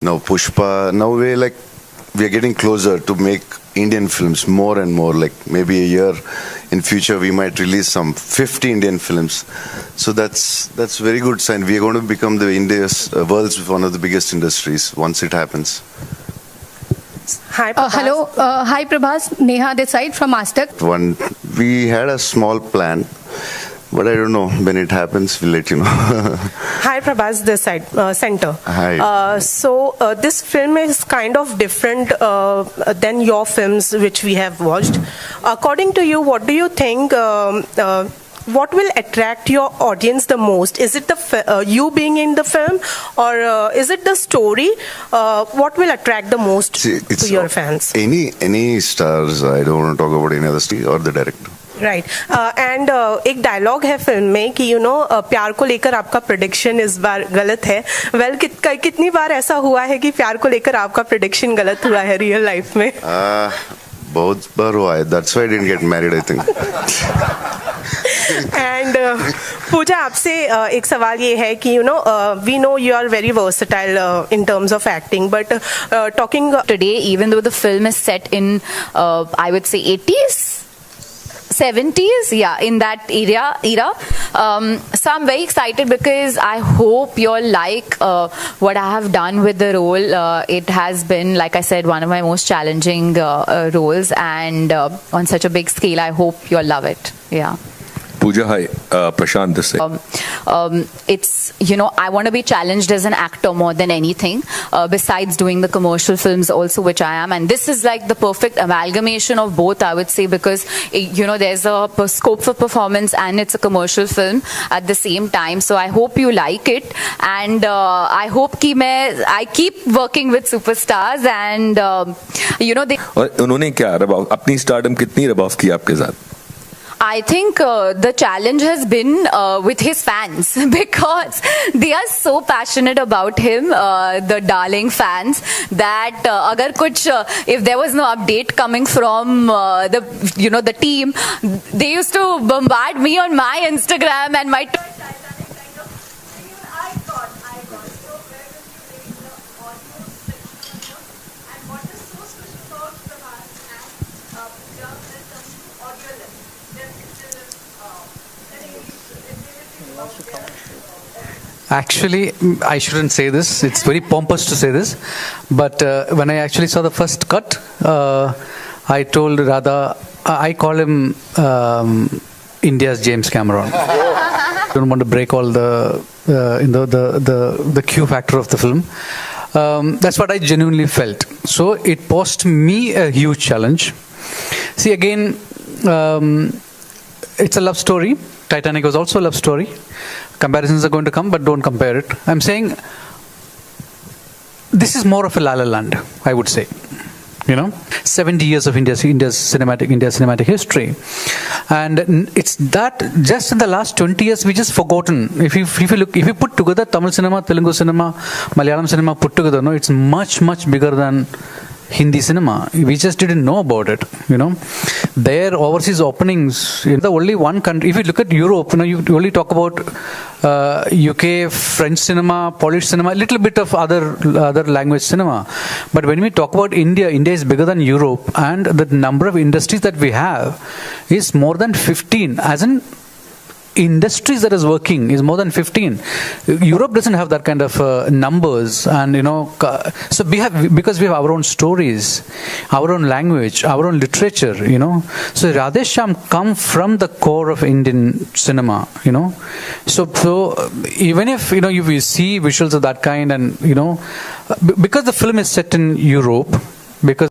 Now Pushpa, now we're getting closer to make Indian films more and more. Like maybe a year in future we might release some 50 Indian films. So that's very good sign. We are going to become the India's world's one of the biggest industries once it happens. Hi, Prabhas. Hello. Hi, Prabhas. Neha this side from Astak. We had a small plan, but I don't know. When it happens, we'll let you know. Hi, Prabhas, this side, center. Hi. So this film is kind of different than your films which we have watched. According to you, what do you think? What will attract your audience the most? Is it the you being in the film, or is it the story? What will attract the most to your fans? Any stars. I don't want to talk about any other star or the director. Right and एक dialogue है film में कि प्यार को लेकर आपका prediction इस बार गलत है. वेल कितनी बार ऐसा हुआ है कि प्यार को लेकर आपका प्रेडिक्शन गलत हुआ है रियल लाइफ में? बहुत बार हुआ है. That's why I didn't get married I think. And Pooja, आपसे एक सवाल ये है कि we know you are very versatile in terms of acting, but talking today even though the film is set in I would say 80s 70s, yeah, in that era. So I'm very excited because I hope you'll like what I have done with the role. It has been, like I said, one of my most challenging roles, and on such a big scale. I hope you'll love it. Yeah. Pooja, hi. Prashant this side. It's, I want to be challenged as an actor more than anything, besides doing the commercial films also, which I am. And this is like the perfect amalgamation of both, I would say, because, there's a scope for performance and it's a commercial film at the same time. So I hope you like it. And I hope I keep working with superstars and, they... और उन्होंने क्या अपनी stardom कितनी रबाफ की आपके साथ? I think the challenge has been with his fans because they are so passionate about him, the darling fans, that if there was no update coming from the team, they used to bombard me on my Instagram and my Twitter. Actually, I shouldn't say this. It's very pompous to say this. But when I actually saw the first cut, I told Radha, I call him India's James Cameron. I don't want to break all the Q factor of the film. That's what I genuinely felt. So it posed me a huge challenge. See, again, it's a love story. Titanic was also a love story. Comparisons are going to come, but don't compare it. I'm saying this is more of a La La Land, I would say. 70 years of India's cinematic history, and it's that just in the last 20 years we just forgotten. If you put together Tamil cinema, Telugu cinema, Malayalam cinema put together, it's much bigger than Hindi cinema. We just didn't know about it. Their overseas openings, the only one country. If you look at Europe, you only talk about UK, French cinema, Polish cinema, a little bit of other language cinema. But when we talk about India is bigger than Europe, and the number of industries that we have is more than 15. As in industries that is working is more than 15. Europe doesn't have that kind of numbers, and so because we have our own stories, our own language, our own literature. So Radeshyam come from the core of Indian cinema. So even if you see visuals of that kind, and because the film is set in Europe, because